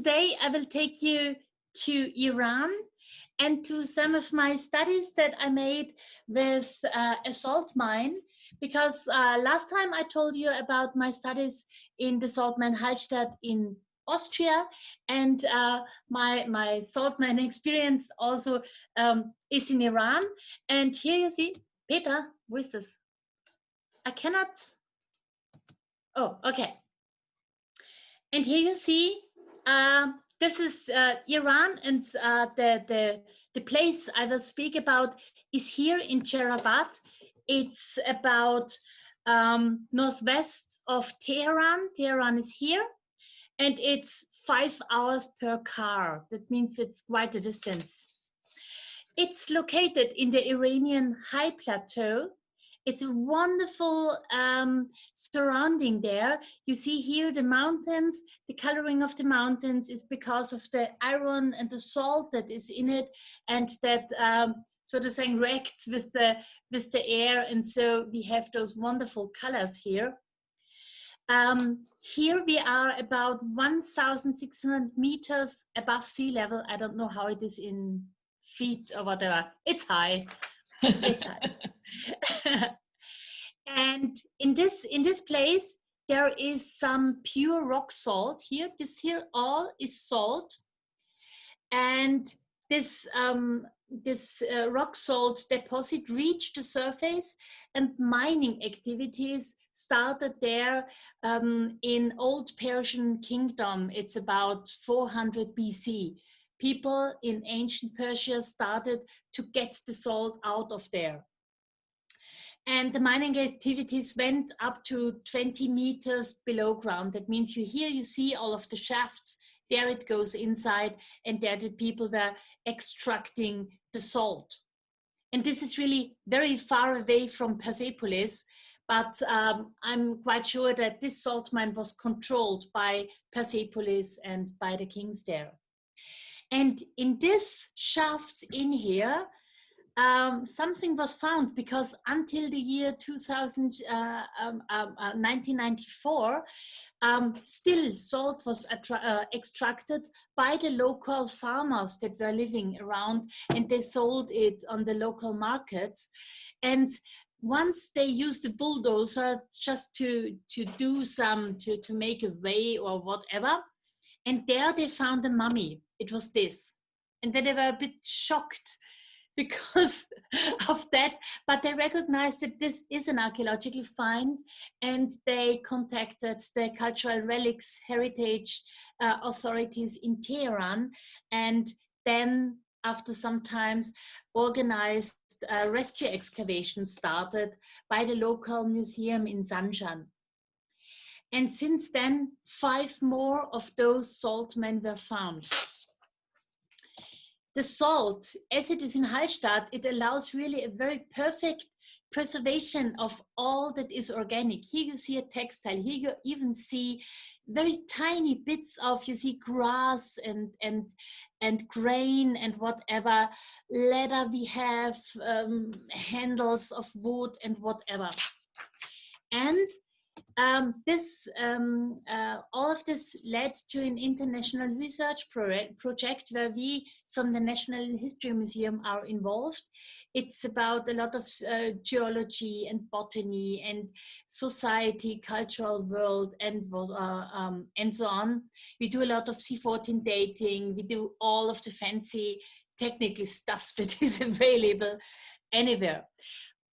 today I will take you to Iran and to some of my studies that I made with a salt mine, because last time I told you about my studies in the salt mine Hallstatt in Austria, and my salt mine experience also is in Iran. And here you see, Peter, wo ist das? I cannot, oh, okay. And here you see, this is Iran, and the place I will speak about is here in Jerabat. It's about northwest of Tehran. Tehran is here, and it's 5 hours per car. That means it's quite a distance. It's located in the Iranian high plateau. It's a wonderful surrounding there. You see here the mountains. The coloring of the mountains is because of the iron and the salt that is in it, and that so to say reacts with the air, and so we have those wonderful colors here. Here we are about 1,600 meters above sea level. I don't know how it is in feet or whatever. It's high. It's high. And in this place there is some pure rock salt here. This here all is salt, and this rock salt deposit reached the surface, and mining activities started there in Old Persian Kingdom. It's about 400 BC. People in ancient Persia started to get the salt out of there. And the mining activities went up to 20 meters below ground. That means you see all of the shafts. There it goes inside, and there the people were extracting the salt. And this is really very far away from Persepolis, but I'm quite sure that this salt mine was controlled by Persepolis and by the kings there. And in this shafts in here, something was found, because until the year 1994, still salt was extracted by the local farmers that were living around, and they sold it on the local markets. And once they used the bulldozer just to do some, to make a way or whatever, and there they found a mummy. It was this. And then they were a bit shocked because of that, but they recognized that this is an archaeological find, and they contacted the cultural relics heritage authorities in Tehran, and then after some times organized rescue excavations started by the local museum in Zanjan. And since then, 5 more of those salt men were found. The salt, as it is in Hallstatt, it allows really a very perfect preservation of all that is organic. Here you see a textile. Here you even see very tiny bits of, you see grass and grain and whatever. Leather we have, handles of wood and whatever. And all of this led to an international research project where we from the National History Museum are involved. It's about a lot of geology and botany and society, cultural world, and so on. We do a lot of C14 dating. We do all of the fancy technical stuff that is available anywhere.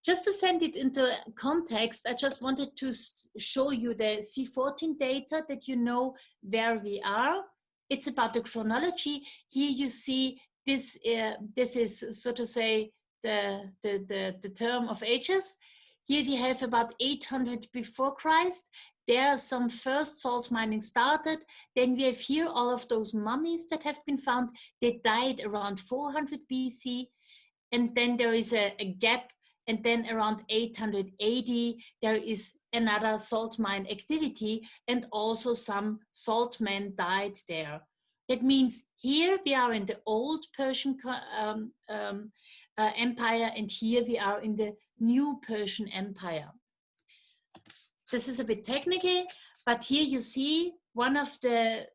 Just to send it into context, I just wanted to show you the C14 data, that you know where we are. It's about the chronology. Here you see this. This is, so to say, the term of ages. Here we have about 800 before Christ. There some first salt mining started. Then we have here all of those mummies that have been found. They died around 400 BC, and then there is a gap. And then around 880, there is another salt mine activity, and also some salt men died there. That means here we are in the old Persian Empire, and here we are in the new Persian Empire. This is a bit technical, but here you see one of the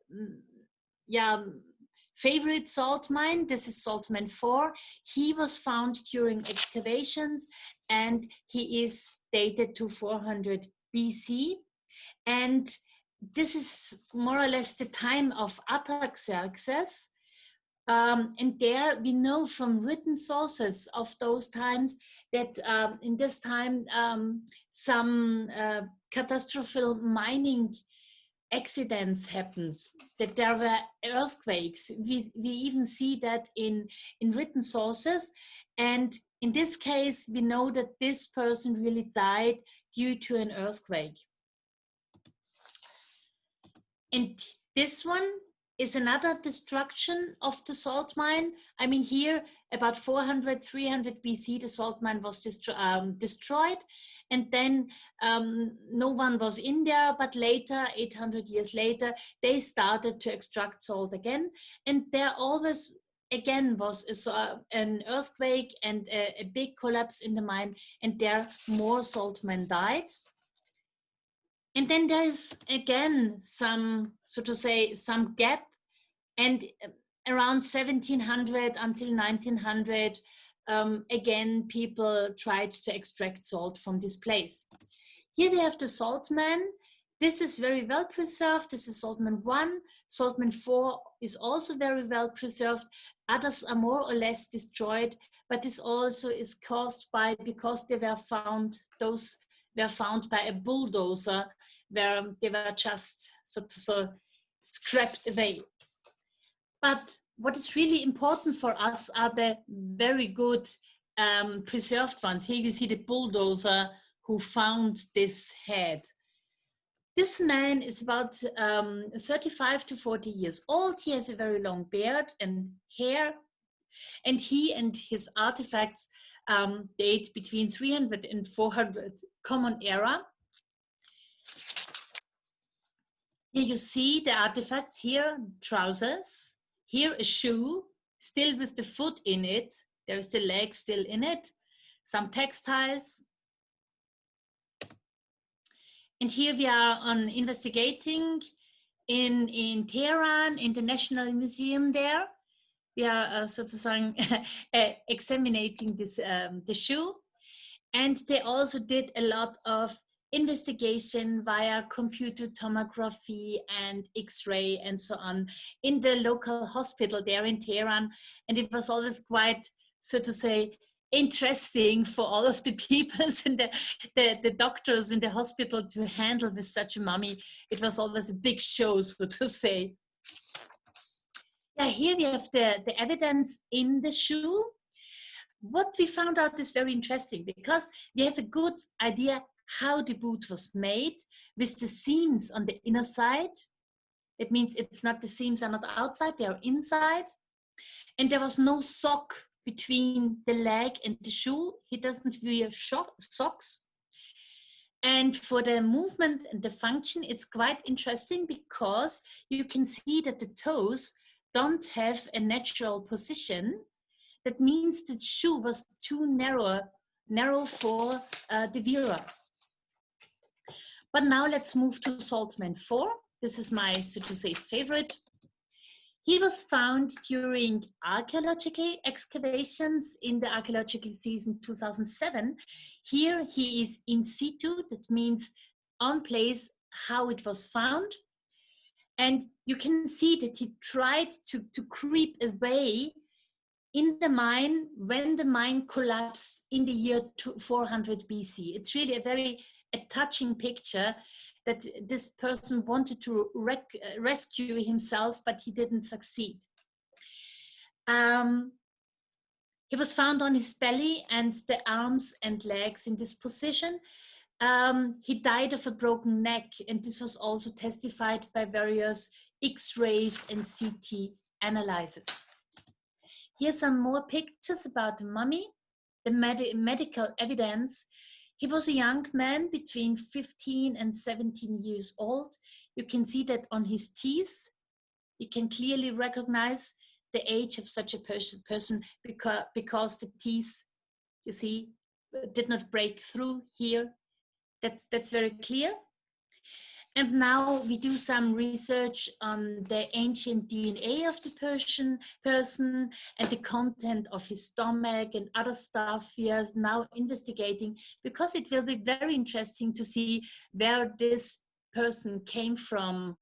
favorite salt mine. This is Saltman IV. He was found during excavations, and he is dated to 400 BC. And this is more or less the time of Artaxerxes. And there we know from written sources of those times that in this time some catastrophic mining accidents happened, that there were earthquakes. We even see that in written sources. And in this case, we know that this person really died due to an earthquake. And this one is another destruction of the salt mine. I mean, here about 400, 300 BC, the salt mine was destroyed. And then no one was in there, but later, 800 years later, they started to extract salt again. And there always, again, was an earthquake and a big collapse in the mine, and there more salt men died. And then there is again some, so to say, some gap, and around 1700 until 1900, again, people tried to extract salt from this place. Here we have the Saltman. This is very well preserved. This is Saltman I. Saltman IV is also very well preserved. Others are more or less destroyed, but this also is caused by, because they were found, those were found by a bulldozer, where they were just so scrapped away. But what is really important for us are the very good preserved ones. Here you see the bulldozer who found this head. This man is about 35 to 40 years old. He has a very long beard and hair, and he and his artifacts date between 300 and 400 Common Era. Here you see the artifacts. Here, trousers. Here, a shoe, still with the foot in it. There is the leg still in it. Some textiles. And here we are on investigating in Tehran, in the National Museum there. We are sozusagen examining this, the shoe. And they also did a lot of investigation via computer tomography and X-ray and so on in the local hospital there in Tehran. And it was always quite, so to say, interesting for all of the people and the doctors in the hospital to handle with such a mummy. It was always a big show, so to say. Yeah, here we have the evidence in the shoe. What we found out is very interesting, because we have a good idea how the boot was made, with the seams on the inner side. It means it's not, the seams are not outside, they are inside. And there was no sock between the leg and the shoe. He doesn't wear socks. And for the movement and the function, it's quite interesting, because you can see that the toes don't have a natural position. That means the shoe was too narrow for the wearer. But now let's move to Saltman IV. This is my, so to say, favorite. He was found during archaeological excavations in the archaeological season 2007. Here he is in situ, that means on place how it was found. And you can see that he tried to creep away in the mine when the mine collapsed in the year 400 BC. It's really a touching picture, that this person wanted to rescue himself, but he didn't succeed. He was found on his belly and the arms and legs in this position. He died of a broken neck, and this was also testified by various X-rays and CT analyses. Here are some more pictures about the mummy, the medical evidence. He was a young man between 15 and 17 years old. You can see that on his teeth. You can clearly recognize the age of such a person because the teeth, you see, did not break through here. That's very clear. And now we do some research on the ancient DNA of the Persian person and the content of his stomach and other stuff we are now investigating, because it will be very interesting to see where this person came from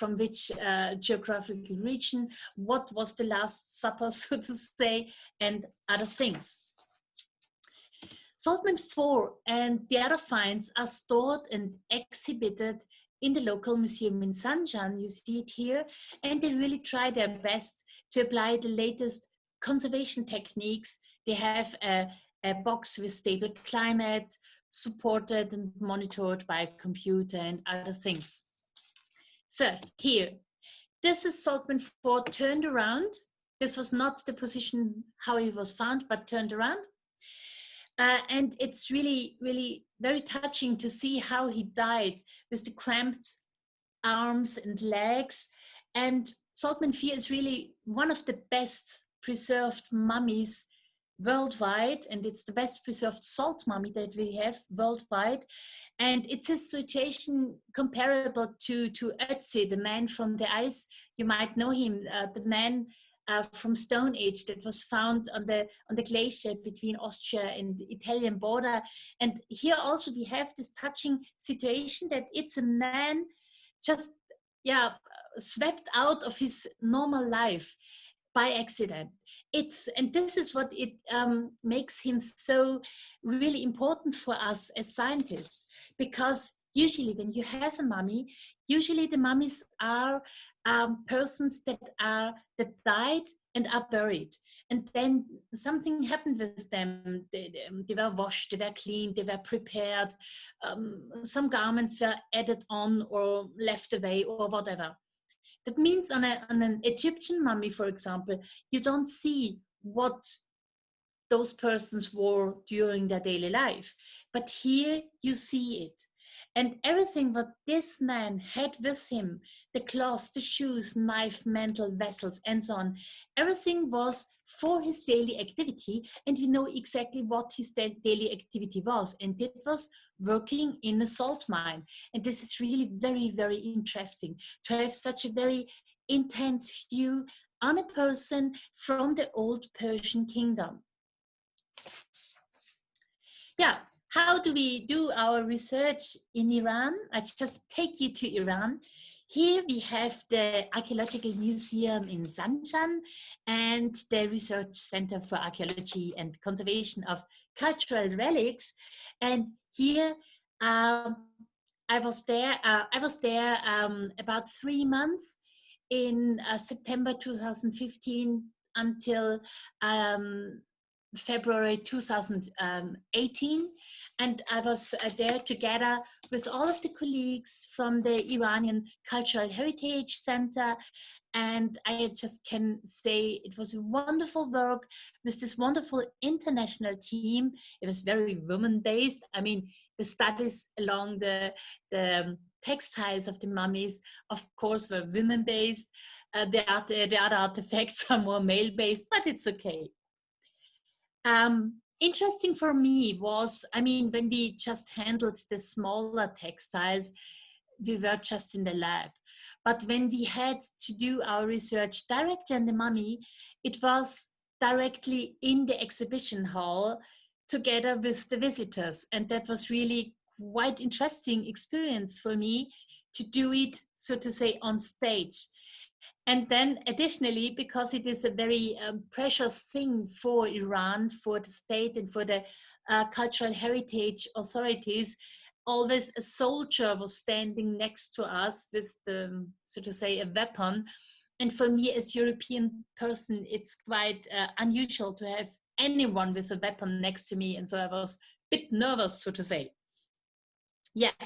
which geographical region, what was the last supper, so to say, and other things. Saltman IV and the other finds are stored and exhibited in the local museum in Zanjan. You see it here, and they really try their best to apply the latest conservation techniques. They have a box with stable climate, supported and monitored by a computer and other things. So here, this is Saltman IV turned around. This was not the position how he was found, but turned around. And it's really, really very touching to see how he died with the cramped arms and legs. And Saltman IV is really one of the best preserved mummies worldwide, and it's the best preserved salt mummy that we have worldwide. And it's a situation comparable to Ötzi, the man from the ice. You might know him, the man from Stone Age that was found on the glacier between Austria and the Italian border. And here also we have this touching situation that it's a man just swept out of his normal life by accident. And this is what it makes him so really important for us as scientists, because usually when you have a mummy, usually the mummies are persons that died and are buried, and then something happened with them. They were washed, they were cleaned, they were prepared, some garments were added on or left away or whatever. That means on an Egyptian mummy, for example, you don't see what those persons wore during their daily life, but here you see it. And everything what this man had with him, the cloths, the shoes, knife, mantle, vessels, and so on, everything was for his daily activity, and we know exactly what his daily activity was, and it was working in a salt mine. And this is really very, very interesting to have such a very intense view on a person from the old Persian kingdom. Yeah. How do we do our research in Iran? I just take you to Iran. Here we have the Archaeological Museum in Zanjan and the Research Center for Archaeology and Conservation of Cultural Relics. And here I was there about 3 months in September 2015 until February 2018. And I was there together with all of the colleagues from the Iranian Cultural Heritage Center. And I just can say it was a wonderful work with this wonderful international team. It was very women-based. I mean, the studies along the textiles of the mummies, of course, were women-based. The other artifacts are more male-based, but it's okay. Interesting for me was, I mean, when we just handled the smaller textiles, we were just in the lab. But when we had to do our research directly on the mummy, it was directly in the exhibition hall together with the visitors. And that was really quite interesting experience for me to do it, so to say, on stage. And then additionally, because it is a very precious thing for Iran, for the state and for the cultural heritage authorities, always a soldier was standing next to us with the, so to say, a weapon. And for me as European person, it's quite unusual to have anyone with a weapon next to me. And so I was a bit nervous, so to say. Yeah.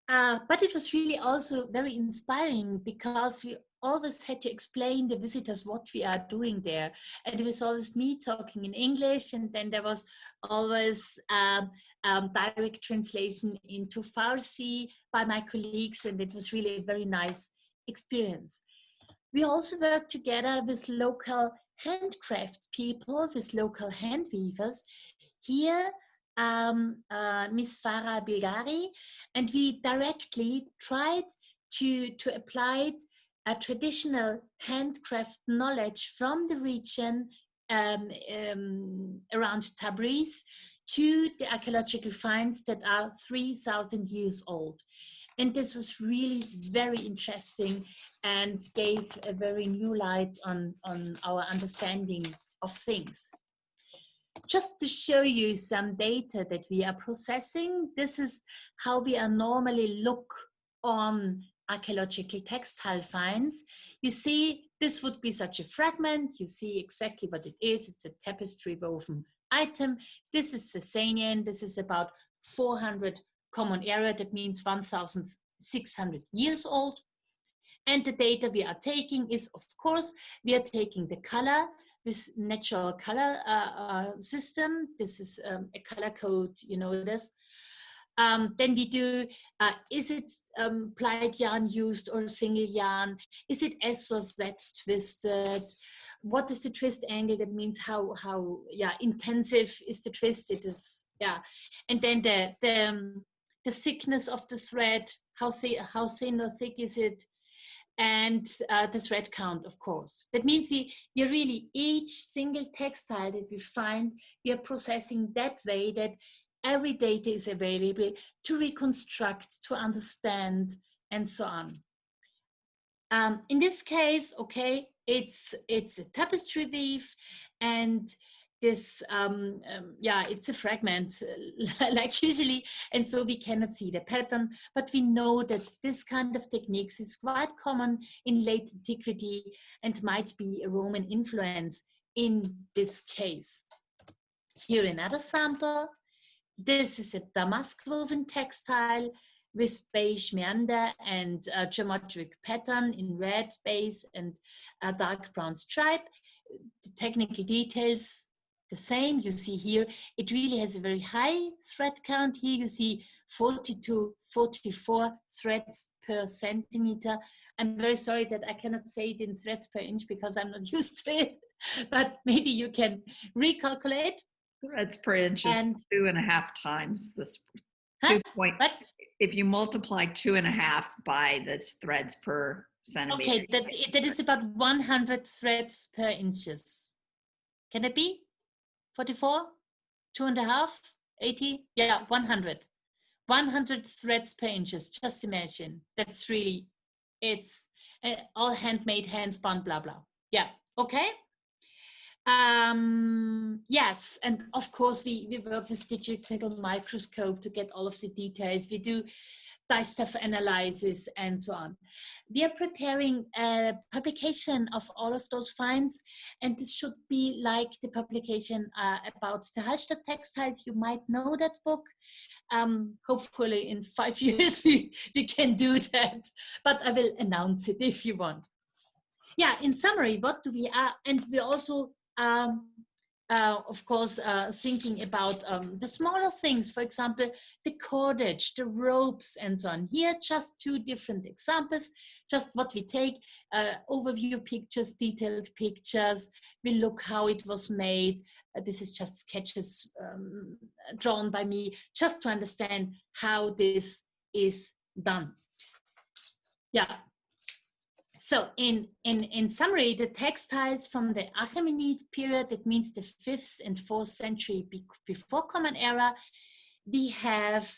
But it was really also very inspiring because we always had to explain the visitors what we are doing there. And it was always me talking in English, and then there was always direct translation into Farsi by my colleagues, and it was really a very nice experience. We also worked together with local handcraft people, with local hand weavers. Here, Miss Farah Bilgari, and we directly tried to apply a traditional handcraft knowledge from the region around Tabriz to the archaeological finds that are 3,000 years old. And this was really very interesting and gave a very new light on our understanding of things. Just to show you some data that we are processing, this is how we are normally look on archaeological textile finds. You see, this would be such a fragment. You see exactly what it is. It's a tapestry woven item. This is Sassanian. This is about 400 common era. That means 1,600 years old. And the data we are taking is, of course, we are taking the color, this natural color system. This is a color code, you know this. Then we do, is it plied yarn used or single yarn? Is it S or Z twisted? What is the twist angle? That means how intensive is the twist? It is, And then the thickness of the thread, how thin or thick is it? And the thread count, of course. That means we really, each single textile that we find, we are processing that way that every data is available to reconstruct, to understand, and so on. In this case, okay, it's a tapestry weave, and this, it's a fragment like usually, and so we cannot see the pattern, but we know that this kind of techniques is quite common in late antiquity and might be a Roman influence in this case. Here another sample. This is a damask woven textile with beige meander and geometric pattern in red base and a dark brown stripe. The technical details the same. You see here, it really has a very high thread count. Here you see 40 to 44 threads per centimeter. I'm very sorry that I cannot say it in threads per inch because I'm not used to it, but maybe you can recalculate. Threads per inch is 2.5 times this. If you multiply 2.5 by the threads per centimeter. Okay, that is about 100 threads per inches. Can it be? 44, 2.5, 80, 100. 100 threads per inches, just imagine. That's really, it's all handmade, hand spun, blah, blah. Yeah, okay. Yes, and of course we work with digital microscope to get all of the details. We do dye stuff analysis and so on. We are preparing a publication of all of those finds, and this should be like the publication about the Hallstatt textiles. You might know that book. Hopefully in 5 years we can do that, but I will announce it if you want. Yeah, in summary, what do we are, and we also of course, thinking about the smaller things, for example, the cordage, the ropes, and so on. Here, just 2 different examples, just what we take, overview pictures, detailed pictures. We look how it was made. This is just sketches drawn by me, just to understand how this is done. Yeah. So in summary, the textiles from the Achaemenid period, that means the 5th and 4th century before Common Era, we have,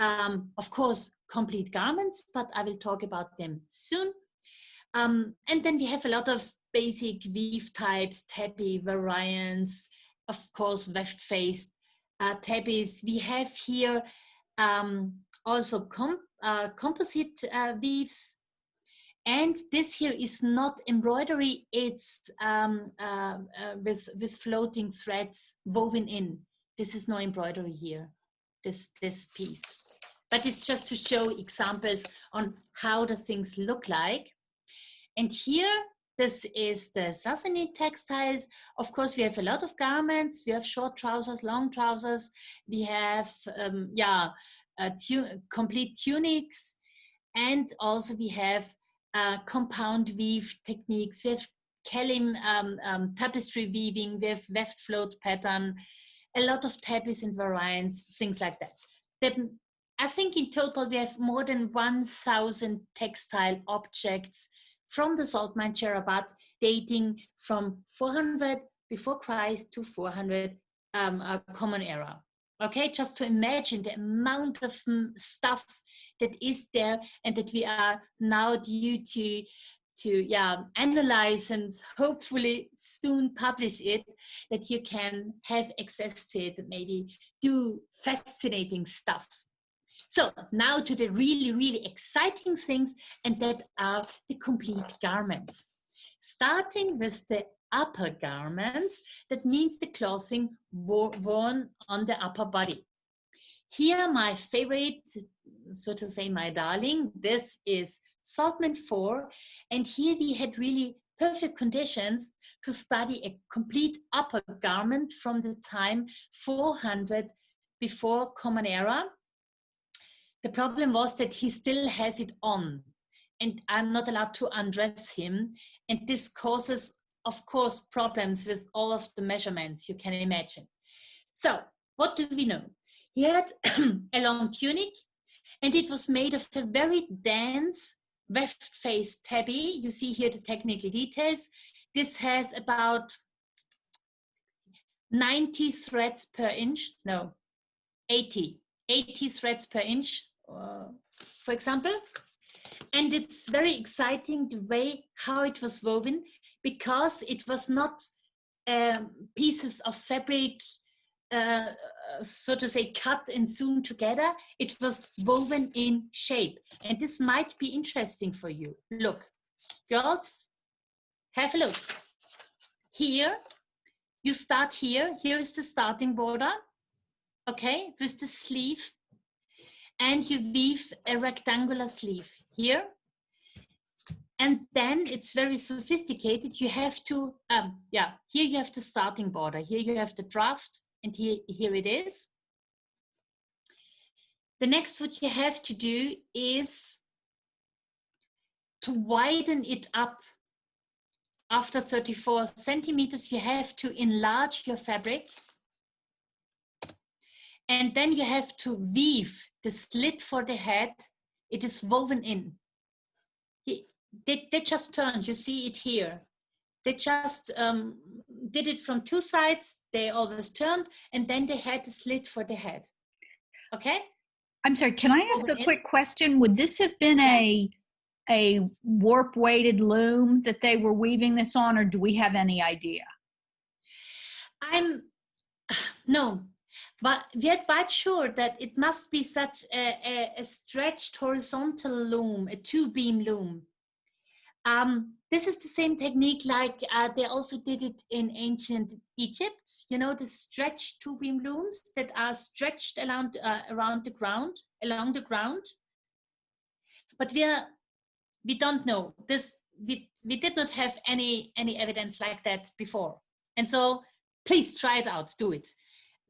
of course, complete garments, but I will talk about them soon. And then we have a lot of basic weave types, tabby, variants, of course, weft-faced tabbies. We have here also composite weaves. And this here is not embroidery, it's with floating threads woven in. This is no embroidery here, this piece. But it's just to show examples on how the things look like. And here, this is the Sassanian textiles. Of course, we have a lot of garments. We have short trousers, long trousers. We have, complete tunics. And also we have compound weave techniques. We have Kelim tapestry weaving, we have weft float pattern, a lot of tabbies and variants, things like that. I think in total we have more than 1,000 textile objects from the Saltman Cherabat, dating from 400 before Christ to 400 Common Era. Okay, just to imagine the amount of stuff that is there and that we are now due to analyze and hopefully soon publish it, that you can have access to it and maybe do fascinating stuff. So now to the really, really exciting things, and that are the complete garments. Starting with the upper garments, that means the clothing worn on the upper body. Here, my favorite, so to say, my darling, this is Saltman IV, and here we had really perfect conditions to study a complete upper garment from the time 400 before Common Era. The problem was that he still has it on, and I'm not allowed to undress him, and this causes, of course, problems with all of the measurements you can imagine. So what do we know? He had a long tunic, and it was made of a very dense weft face tabby. You see here the technical details. This has about 90 threads per inch, no, 80 threads per inch, for example. And it's very exciting the way how it was woven, because it was not pieces of fabric, so to say, cut and sewn together. It was woven in shape. And this might be interesting for you. Look, girls, have a look. Here, you start here. Here is the starting border, okay, with the sleeve. And you weave a rectangular sleeve here. And then it's very sophisticated. You have to, here you have the starting border. Here you have the draft, and here it is. The next what you have to do is to widen it up. After 34 centimeters, you have to enlarge your fabric. And then you have to weave the slit for the head. It is woven in. They just turned, you see it here. They just did it from two sides. They always turned, and then they had the slit for the head. Okay? I'm sorry, can I ask a quick question? Would this have been a warp weighted loom that they were weaving this on, or do we have any idea? No, but we are quite sure that it must be such a stretched horizontal loom, a two-beam loom. This is the same technique like they also did it in ancient Egypt. You know, the stretched two-beam looms that are stretched along the ground. But we don't know this. We did not have any evidence like that before, and so please try it out. Do it.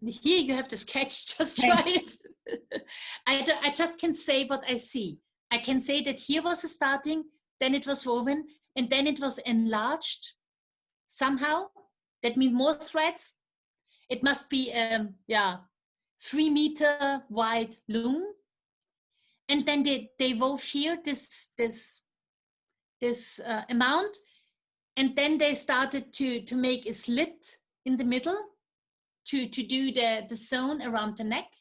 Here you have the sketch. Just try it. I just can say what I see. I can say that here was a starting. Then it was woven, and then it was enlarged somehow. That means more threads. It must be 3 meter wide loom, and then they wove here this amount, and then they started to make a slit in the middle to do the sewn around the neck,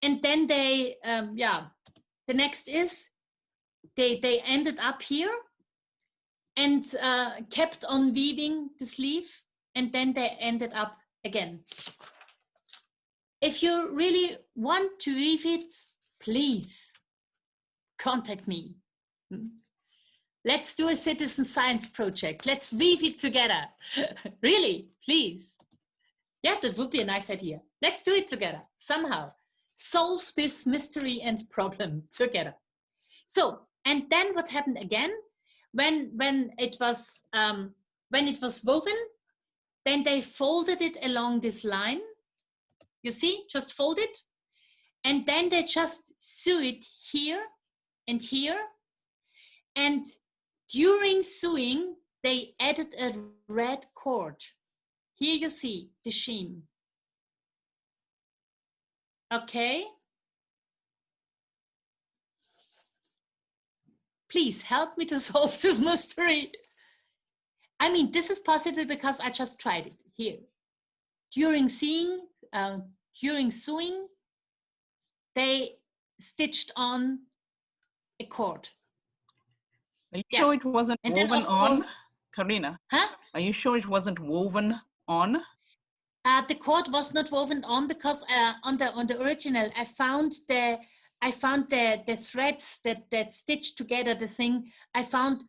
and then they the next is. They ended up here and kept on weaving the sleeve, and then they ended up again. If you really want to weave it, please contact me. Let's do a citizen science project. Let's weave it together. Really, please. Yeah, that would be a nice idea. Let's do it together somehow. Solve this mystery and problem together. So, and then what happened again, when it was woven, then they folded it along this line. You see, just fold it, and then they just sew it here and here. And during sewing, they added a red cord. Here you see the sheen. Okay. Please help me to solve this mystery. I mean, this is possible because I just tried it here. During sewing, they stitched on a cord. Are you sure it wasn't and woven on, Karina? Huh? Are you sure it wasn't woven on? The cord was not woven on because on the original I found the threads that stitched together the thing. I found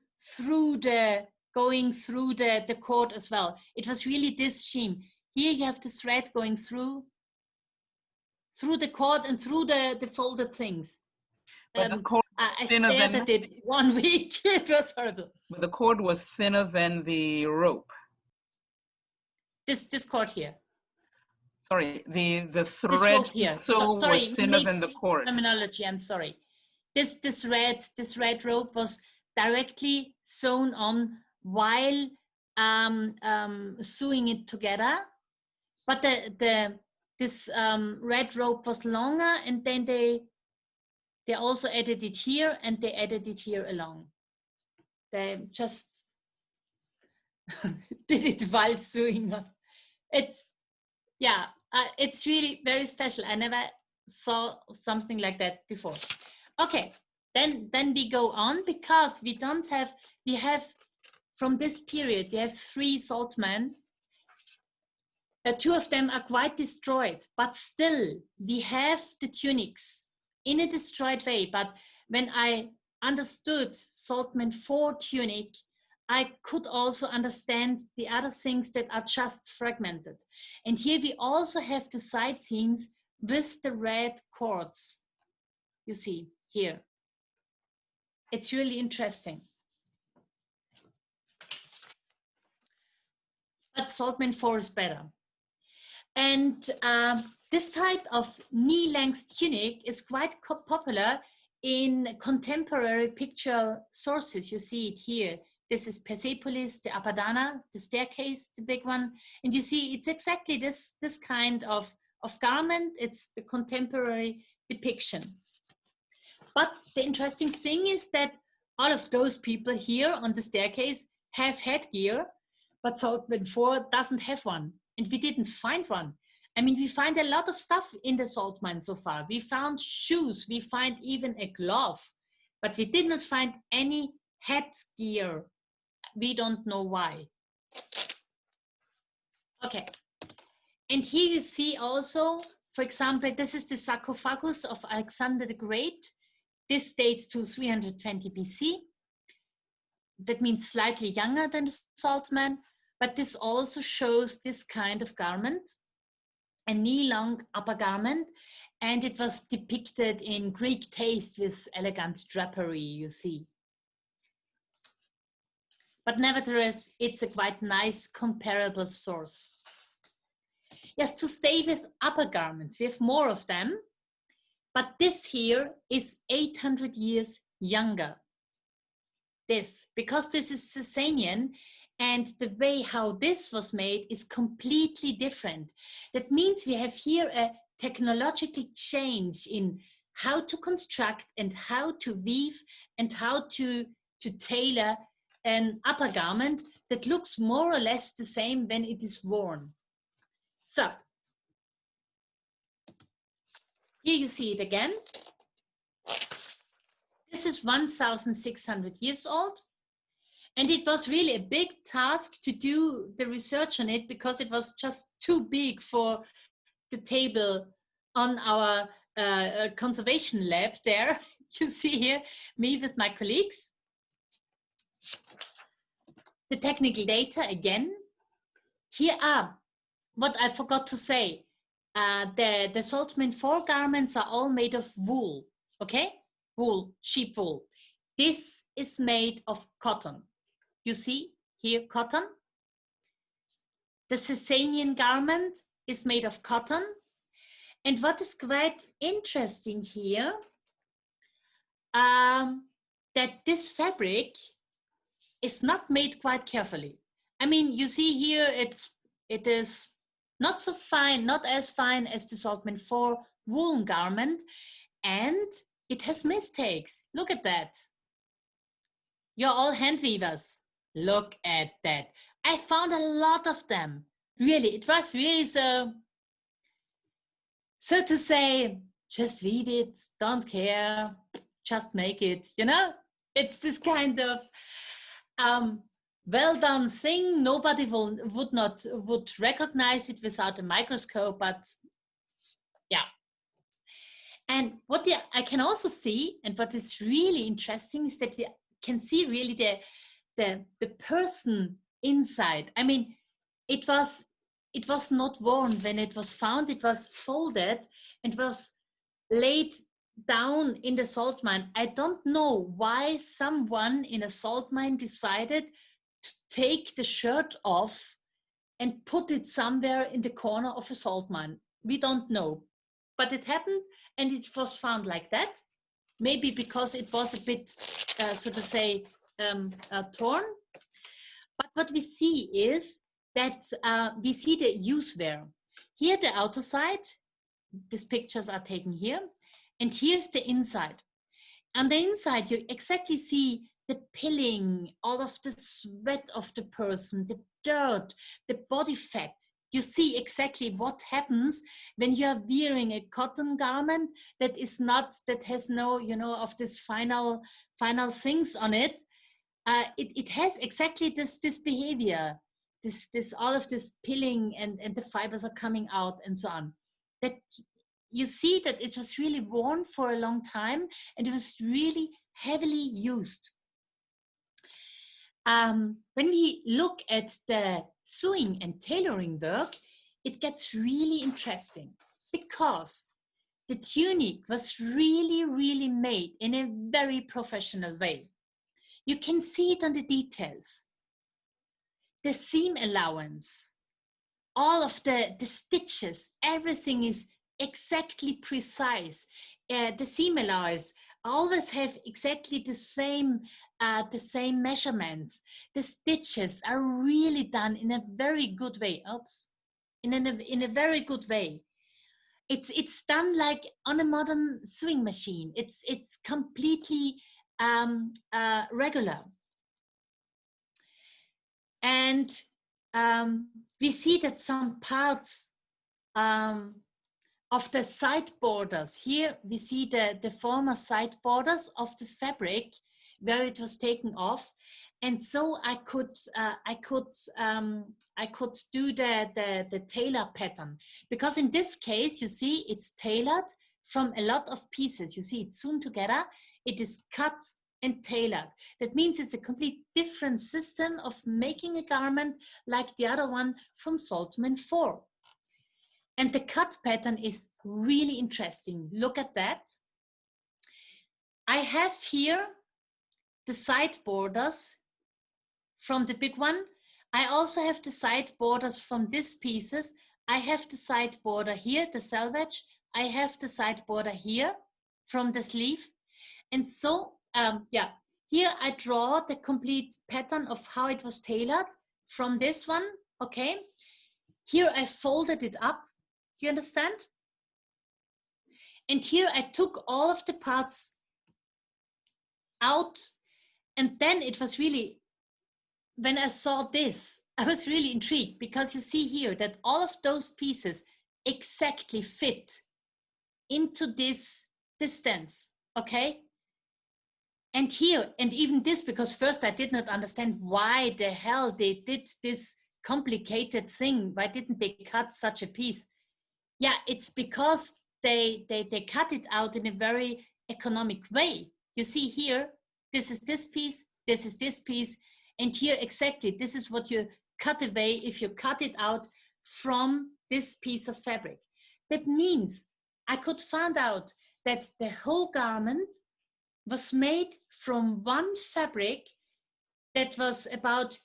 going through the cord as well. It was really this sheen. Here you have the thread going through the cord and through the folded things. But the cord I stared at it 1 week. It was horrible. But the cord was thinner than the rope. This cord here. Sorry, the thread sew was thinner than the cord. Terminology, I'm sorry. This red rope was directly sewn on while sewing it together, but this red rope was longer, and then they also added it here, and they added it here along. They just did it while sewing. It's really very special. I never saw something like that before. Okay, then we go on because we have from this period, we have 3 Saltman. 2 of them are quite destroyed, but still we have the tunics in a destroyed way. But when I understood Saltman IV tunic, I could also understand the other things that are just fragmented. And here we also have the side seams with the red cords. You see here. It's really interesting. But Saltman IV is better. And this type of knee-length tunic is quite popular in contemporary picture sources. You see it here. This is Persepolis, the Apadana, the staircase, the big one. And you see it's exactly this kind of garment. It's the contemporary depiction. But the interesting thing is that all of those people here on the staircase have headgear, but Saltman IV doesn't have one. And we didn't find one. I mean, we find a lot of stuff in the salt mine so far. We found shoes, we find even a glove, but we did not find any headgear. We don't know why. Okay. And here you see also, for example, this is the sarcophagus of Alexander the Great. This dates to 320 BC. That means slightly younger than the Saltman, but this also shows this kind of garment, a knee-long upper garment, and it was depicted in Greek taste with elegant drapery, you see. But nevertheless, it's a quite nice comparable source. Yes, to stay with upper garments, we have more of them, but this here is 800 years younger. Because this is Sassanian, and the way how this was made is completely different. That means we have here a technological change in how to construct and how to weave and how to tailor an upper garment that looks more or less the same when it is worn. So, here you see it again. This is 1,600 years old. And it was really a big task to do the research on it because it was just too big for the table on our conservation lab there. You see here, me with my colleagues. The technical data again. Here are, what I forgot to say, the Saltman IV garments are all made of wool, okay? Wool, sheep wool. This is made of cotton. You see here cotton. The Sassanian garment is made of cotton. And what is quite interesting here, that this fabric is not made quite carefully. I mean, you see here it is not so fine, not as fine as the Saltman IV woolen garment, and it has mistakes. Look at that. You're all hand weavers. Look at that. I found a lot of them. Really, it was really so to say, just weave it, don't care, just make it, you know? It's this kind of well done thing. Nobody would recognize it without a microscope, but yeah. And what I can also see, and what is really interesting, is that we can see really the person inside. I mean, it was not worn when it was found. It was folded and was laid down in the salt mine. I don't know why someone in a salt mine decided to take the shirt off and put it somewhere in the corner of a salt mine. We don't know, but it happened, and it was found like that. Maybe because it was a bit, so to say, torn. But what we see is that we see the use wear. Here, the outer side, these pictures are taken here, and here's the inside. On the inside, you exactly see the pilling, all of the sweat of the person, the dirt, the body fat. You see exactly what happens when you are wearing a cotton garment that is not, that has no, you know, of this final things on it. It has exactly this behavior, this all of this pilling, and the fibers are coming out and so on. That you see that it was really worn for a long time, and it was really heavily used. When we look at the sewing and tailoring work, it gets really interesting, because the tunic was really made in a very professional way. You can see it on the details. The seam allowance, all of the stitches, everything is exactly precise. The seam allowance always have exactly the same measurements. The stitches are really done in a very good way. Oops, in a very good way. It's done like on a modern sewing machine. It's completely regular. And we see that some parts of the side borders, here we see the former side borders of the fabric where it was taken off. And so I could do the tailor pattern, because in this case, you see, it's tailored from a lot of pieces. You see, it's sewn together. It is cut and tailored. That means it's a complete different system of making a garment, like the other one from Saltman IV. And the cut pattern is really interesting. Look at that. I have here the side borders from the big one. I also have the side borders from these pieces. I have the side border here, the selvage. I have the side border here from the sleeve. And so, yeah, here I draw the complete pattern of how it was tailored from this one, okay? Here I folded it up, you understand? And here I took all of the parts out, and then it was really, when I saw this, I was really intrigued, because you see here that all of those pieces exactly fit into this distance, okay? And here, and even this, because first I did not understand why the hell they did this complicated thing. Why didn't they cut such a piece? Yeah, it's because they cut it out in a very economic way. You see here, this is this piece, this is this piece, and here exactly, this is what you cut away if you cut it out from this piece of fabric. That means I could find out that the whole garment was made from one fabric that was about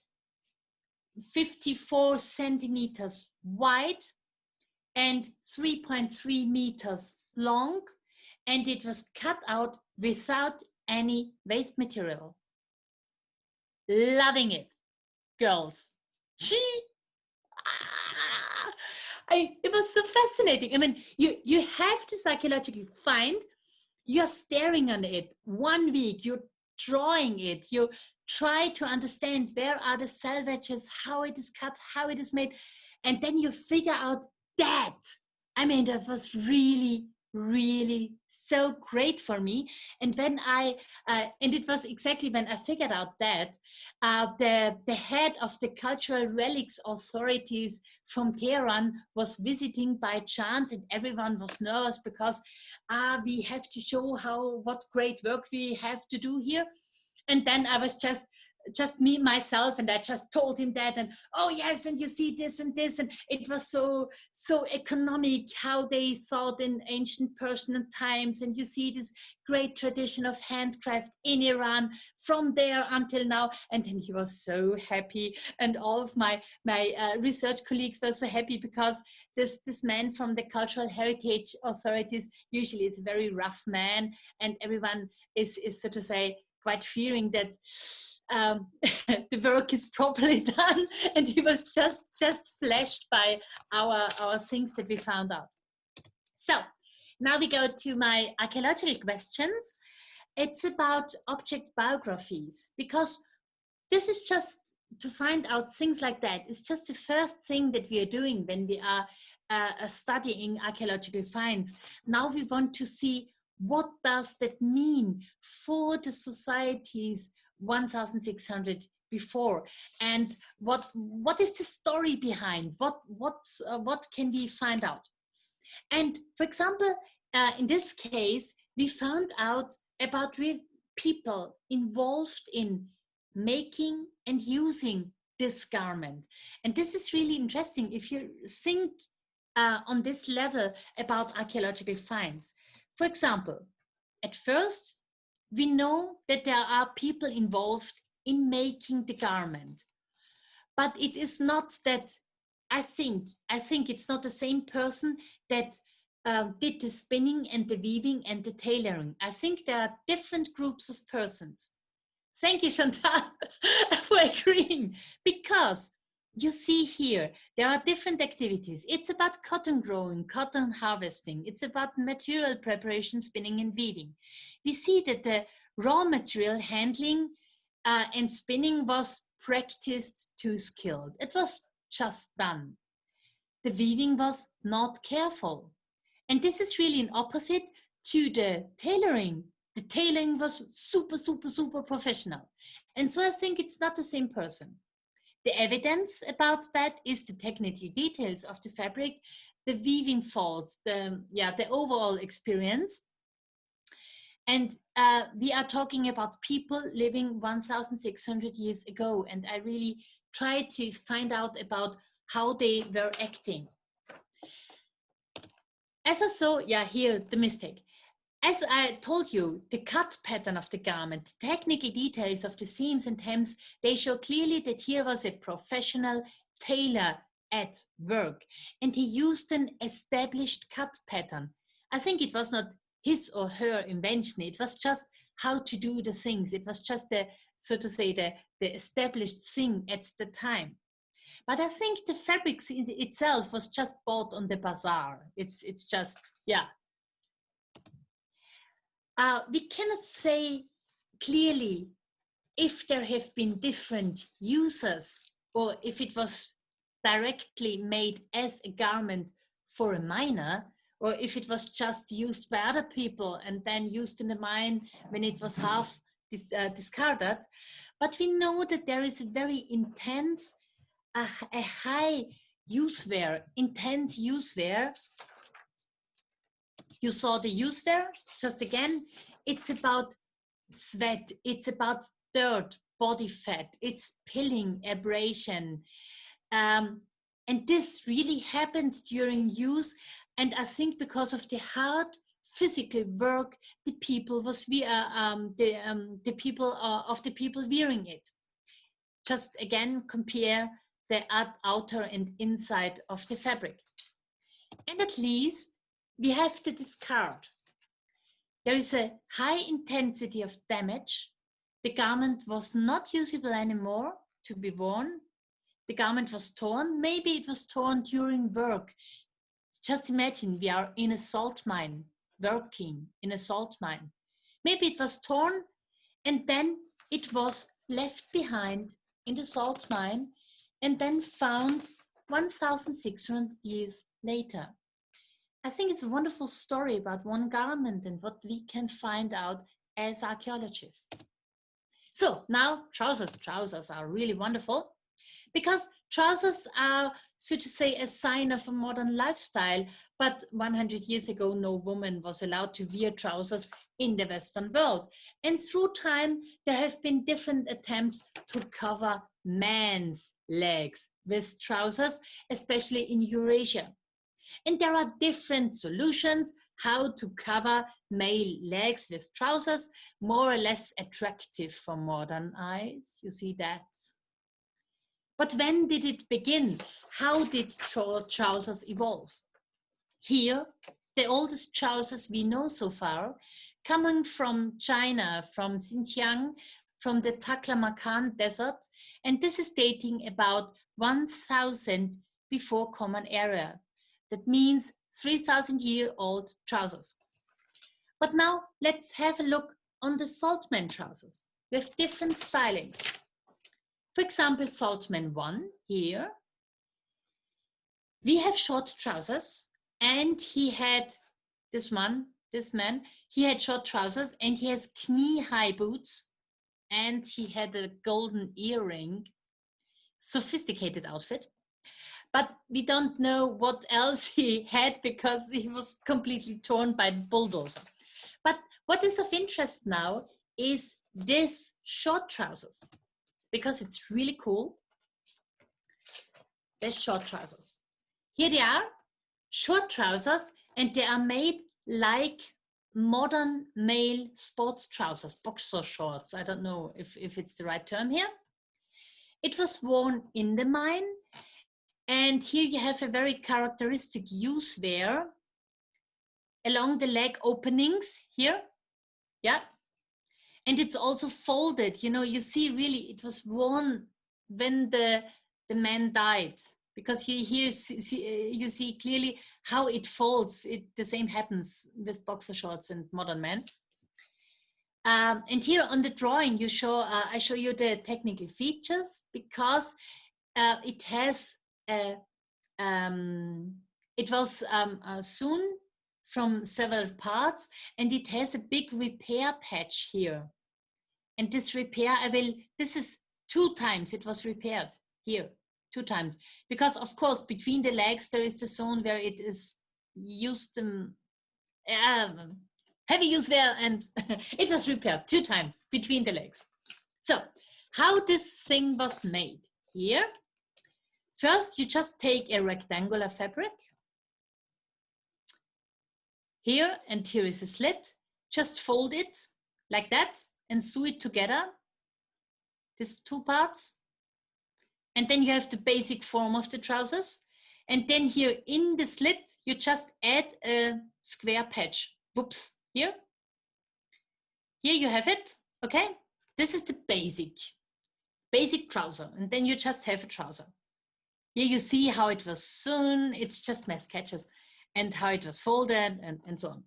54 centimeters wide and 3.3 meters long, and it was cut out without any waste material. Loving it, girls. it was so fascinating. I mean, you have this archaeological find, you're staring on it 1 week, you're drawing it, you try to understand where are the salvages, how it is cut, how it is made, and then you figure out that. I mean, that was really, really so great for me. And when and it was exactly when I figured out that the head of the cultural relics authorities from Tehran was visiting by chance, and everyone was nervous because we have to show what great work we have to do here. And then I was just me, myself, and I just told him that, and oh yes, and you see this and this, and it was so economic how they thought in ancient Persian times, and you see this great tradition of handcraft in Iran from there until now. And then he was so happy, and all of my research colleagues were so happy, because this man from the cultural heritage authorities usually is a very rough man, and everyone is so to say quite fearing that the work is properly done, and he was just flashed by our things that we found out. So now we go to my archaeological questions. It's about object biographies, because this is just to find out things like that. It's just the first thing that we are doing when we are studying archaeological finds. Now we want to see, what does that mean for the societies 1,600 before, and what is the story behind? What can we find out? And for example, in this case, we found out about people involved in making and using this garment. And this is really interesting if you think on this level about archaeological finds. For example, at first, we know that there are people involved in making the garment, but it is not that. I think it's not the same person that did the spinning and the weaving and the tailoring. I think there are different groups of persons. Thank you, Chantal, for agreeing, because you see here, there are different activities. It's about cotton growing, cotton harvesting. It's about material preparation, spinning and weaving. We see that the raw material handling and spinning was practiced too skilled. It was just done. The weaving was not careful. And this is really an opposite to the tailoring. The tailoring was super, super, super professional. And so I think it's not the same person. The evidence about that is the technical details of the fabric, the weaving faults, the overall experience. And we are talking about people living 1,600 years ago. And I really tried to find out about how they were acting. As I saw, here, the mistake. As I told you, the cut pattern of the garment, the technical details of the seams and hems, they show clearly that here was a professional tailor at work, and he used an established cut pattern. I think it was not his or her invention. It was just how to do the things. It was just so to say, the established thing at the time. But I think the fabric itself was just bought on the bazaar. It's just, we cannot say clearly if there have been different users, or if it was directly made as a garment for a miner, or if it was just used by other people and then used in the mine when it was half discarded. But we know that there is a very intense, a high use wear, intense use wear. You saw the use wear, just again, it's about sweat, it's about dirt, body fat, it's pilling, abrasion. And this really happens during use. And I think because of the hard physical work, the people was the people wearing it. Just again, compare the outer and inside of the fabric. And at least we have to discard. There is a high intensity of damage. The garment was not usable anymore to be worn. the garment was torn. Maybe it was torn during work. Just imagine we are in a salt mine, working in a salt mine. Maybe it was torn and then it was left behind in the salt mine and then found 1,600 years later. I think it's a wonderful story about one garment and what we can find out as archaeologists. So now trousers. Trousers are really wonderful because trousers are, so to say, a sign of a modern lifestyle. But 100 years ago, no woman was allowed to wear trousers in the Western world. And through time, there have been different attempts to cover men's legs with trousers, especially in Eurasia. And there are different solutions how to cover male legs with trousers, more or less attractive for modern eyes. You see that? But when did it begin? How did trousers evolve? Here, the oldest trousers we know so far, coming from China, from Xinjiang, from the Taklamakan desert, and this is dating about 1000 before Common Era. That means 3,000-year-old trousers. But now let's have a look on the Saltman trousers with different stylings. For example, Saltman I here. We have short trousers and he had this man, he had short trousers and he has knee-high boots and he had a golden earring, sophisticated outfit. But we don't know what else he had because he was completely torn by the bulldozer. But what is of interest now is this short trousers, because it's really cool. There's short trousers. Here they are, short trousers, and they are made like modern male sports trousers, boxer shorts. I don't know if it's the right term here. It was worn in the mine. And here you have a very characteristic use there along the leg openings here. Yeah. And it's also folded. You know, you see really it was worn when the man died, because you see clearly how it folds. The same happens with boxer shorts and modern men. And here on the drawing, I show you the technical features because it has it was sewn from several parts and it has a big repair patch here. And this repair, this is 2 times it was repaired here, 2 times. Because of course, between the legs, there is the zone where it is used, heavy use there, and it was repaired 2 times between the legs. So how this thing was made here. First, you just take a rectangular fabric. Here, and here is a slit. Just fold it like that and sew it together. These 2 parts. And then you have the basic form of the trousers. And then here in the slit, you just add a square patch. Whoops, here. Here you have it, okay? This is the basic trouser. And then you just have a trouser. Here you see how it was sewn, it's just mass sketches, and how it was folded and so on.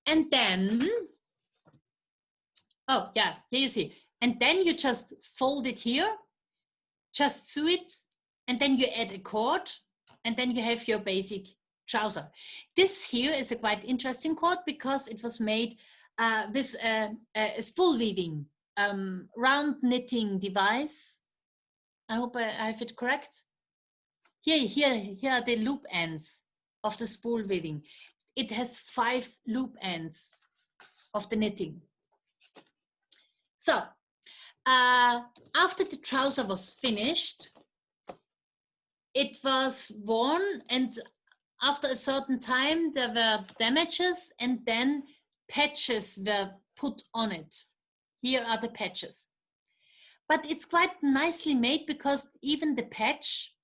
And then, oh yeah, here you see. And then you just fold it here, just sew it, and then you add a cord, and then you have your basic trouser. This here is a quite interesting cord because it was made with a spool weaving, round knitting device. I hope I have it correct. Here are the loop ends of the spool weaving. It has 5 loop ends of the knitting. So after the trouser was finished, it was worn, and after a certain time there were damages and then patches were put on it. Here are the patches. But it's quite nicely made because even the patch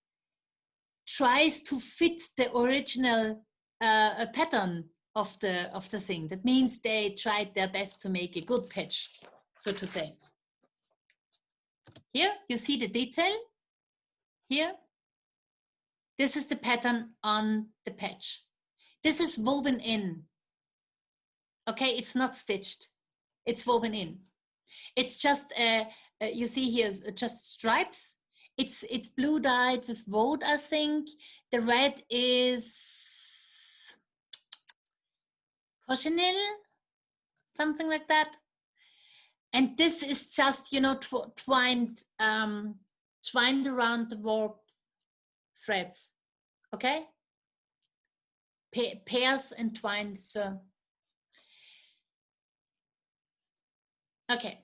tries to fit the original pattern of the thing. That means they tried their best to make a good patch, so to say. Here you see the detail here. This is the pattern on the patch. This is woven in. Okay, it's not stitched. It's woven in. It's just, you see here, just stripes. It's blue dyed with woad, I think. The red is cochineal, something like that. And this is just, you know, twined around the warp threads, okay? Pairs and twined, so. Okay.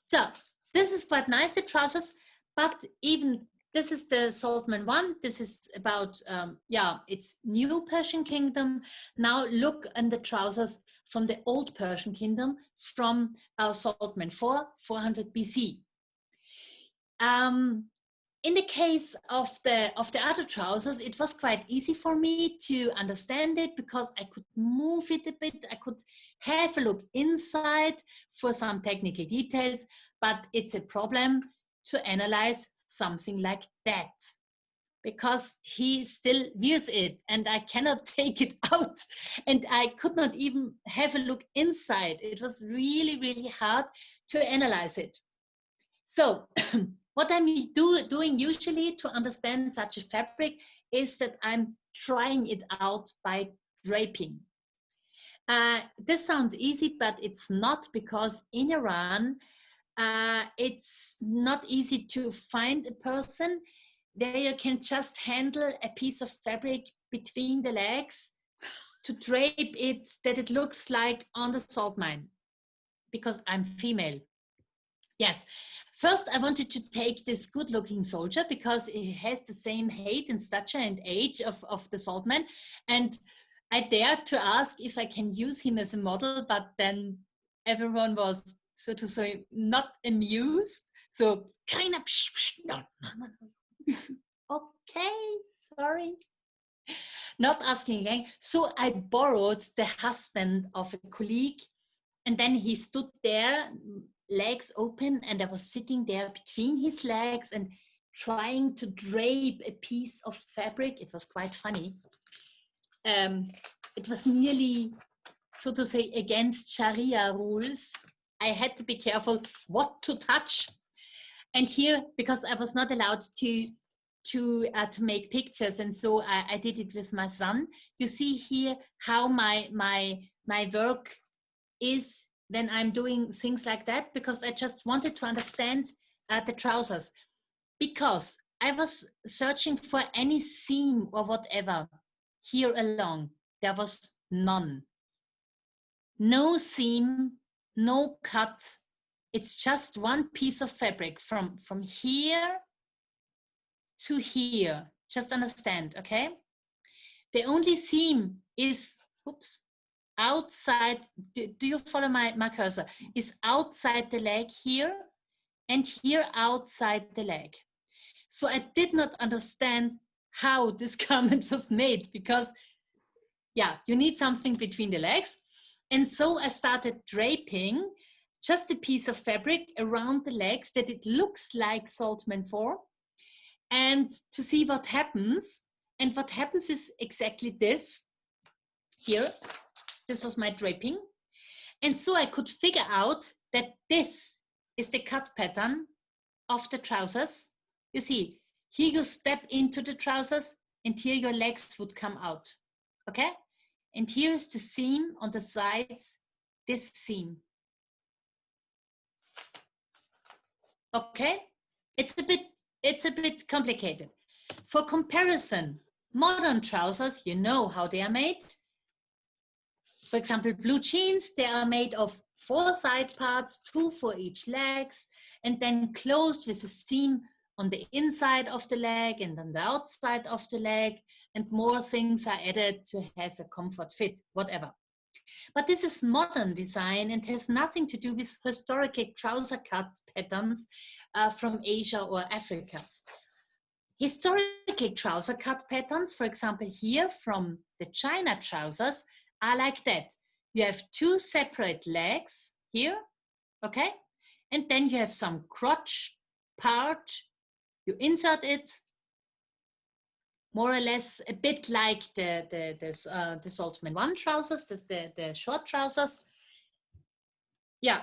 So this is quite nice, the trousers, but even this is the Saltman 1. This is about, yeah, it's new Persian kingdom. Now look at the trousers from the old Persian kingdom from Saltman 4, 400 BC. In the case of the other trousers, it was quite easy for me to understand it because I could move it a bit. I could have a look inside for some technical details, but it's a problem to analyze something like that because he still wears it and I cannot take it out and I could not even have a look inside. It was really, really hard to analyze it. So what I'm doing usually to understand such a fabric is that I'm trying it out by draping. This sounds easy, but it's not, because in Iran, it's not easy to find a person where you can just handle a piece of fabric between the legs to drape it that it looks like on the salt mine, because I'm female. Yes, first I wanted to take this good looking soldier because it has the same height and stature and age of the saltman, and I dared to ask if I can use him as a model, but then everyone was, so to say, not amused. So Karina, no. Okay, sorry. Not asking again. So I borrowed the husband of a colleague, and then he stood there, legs open, and I was sitting there between his legs and trying to drape a piece of fabric. It was quite funny. It was nearly, so to say, against Sharia rules. I had to be careful what to touch. And here, because I was not allowed to make pictures, and so I did it with my son. You see here how my work is when I'm doing things like that, because I just wanted to understand the trousers, because I was searching for any seam or whatever here along. There was none. No seam, no cut. It's just one piece of fabric from here to here. Just understand, okay? The only seam is, oops, outside. Do you follow my cursor? Is outside the leg here and here outside the leg. So I did not understand how this garment was made, because yeah, you need something between the legs. And so I started draping just a piece of fabric around the legs that it looks like Saltman IV, and to see what happens. And what happens is exactly this here. This was my draping. And so I could figure out that this is the cut pattern of the trousers. You see, here you step into the trousers and here your legs would come out, okay? And here is the seam on the sides, this seam. Okay, it's a bit complicated. For comparison, modern trousers, you know how they are made. For example, blue jeans, they are made of 4 side parts, 2 for each legs, and then closed with a seam on the inside of the leg and on the outside of the leg, and more things are added to have a comfort fit, whatever. But this is modern design and has nothing to do with historical trouser cut patterns from Asia or Africa. Historical trouser cut patterns, for example, here from the China trousers, are like that. You have 2 separate legs here, okay? And then you have some crotch part, you insert it, more or less a bit like the Saltman 1 trousers, the short trousers. Yeah.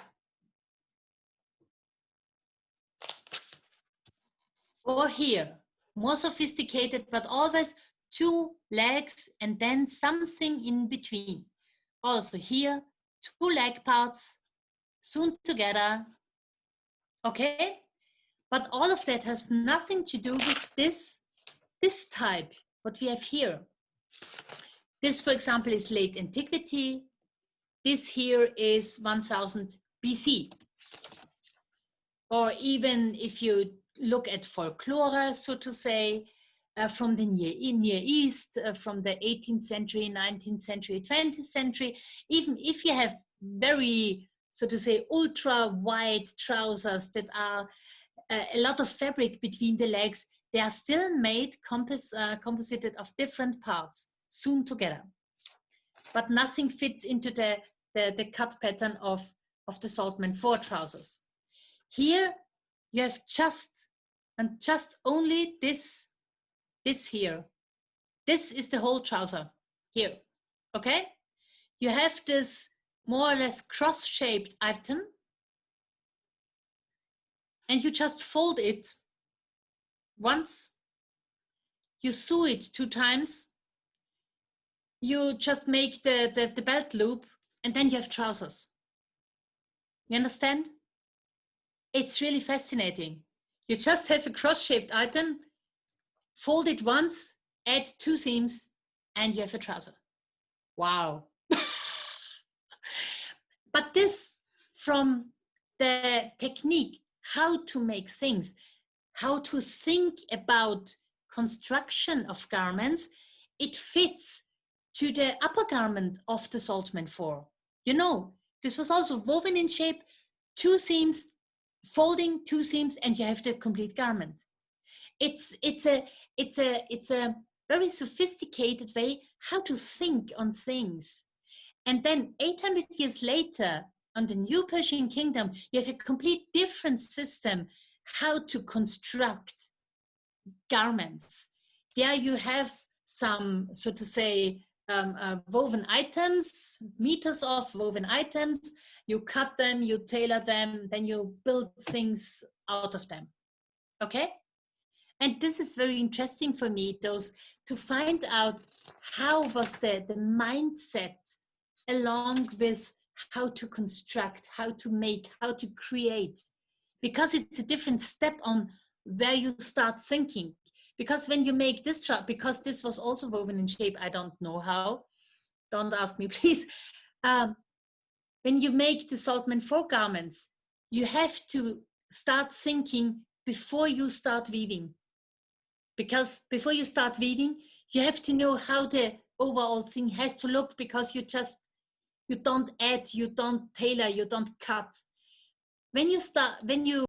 Or here, more sophisticated, but always 2 legs and then something in between. Also here, 2 leg parts sewn together. Okay? But all of that has nothing to do with this type, what we have here. This, for example, is late antiquity. This here is 1000 BC. Or even if you look at folklore, so to say, from the Near East, from the 18th century, 19th century, 20th century, even if you have very, so to say, ultra wide trousers that are a lot of fabric between the legs, they are still made composited of different parts, sewn together. But nothing fits into the cut pattern of the Saltman IV trousers. Here you have just only this here. This is the whole trouser here, okay? You have this more or less cross-shaped item and you just fold it once, you sew it 2 times, you just make the belt loop and then you have trousers. You understand? It's really fascinating. You just have a cross-shaped item, fold it once, add 2 seams, and you have a trouser. Wow. But this, from the technique, how to make things, how to think about construction of garments, it fits to the upper garment of the Saltman IV. You know, this was also woven in shape, 2 seams, folding 2 seams, and you have the complete garment. It's a very sophisticated way how to think on things. And then 800 years later, on the New Persian Kingdom, you have a complete different system how to construct garments. There you have some, so to say, woven items, meters of woven items. You cut them, you tailor them, then you build things out of them. Okay? And this is very interesting for me, to find out how was the mindset along with how to construct, how to make, how to create. Because it's a different step on where you start thinking. Because when you make this because this was also woven in shape, I don't know how, don't ask me please. When you make the Saltman IV garments, you have to start thinking before you start weaving. Because before you start weaving, you have to know how the overall thing has to look, because you don't add, you don't tailor, you don't cut. When you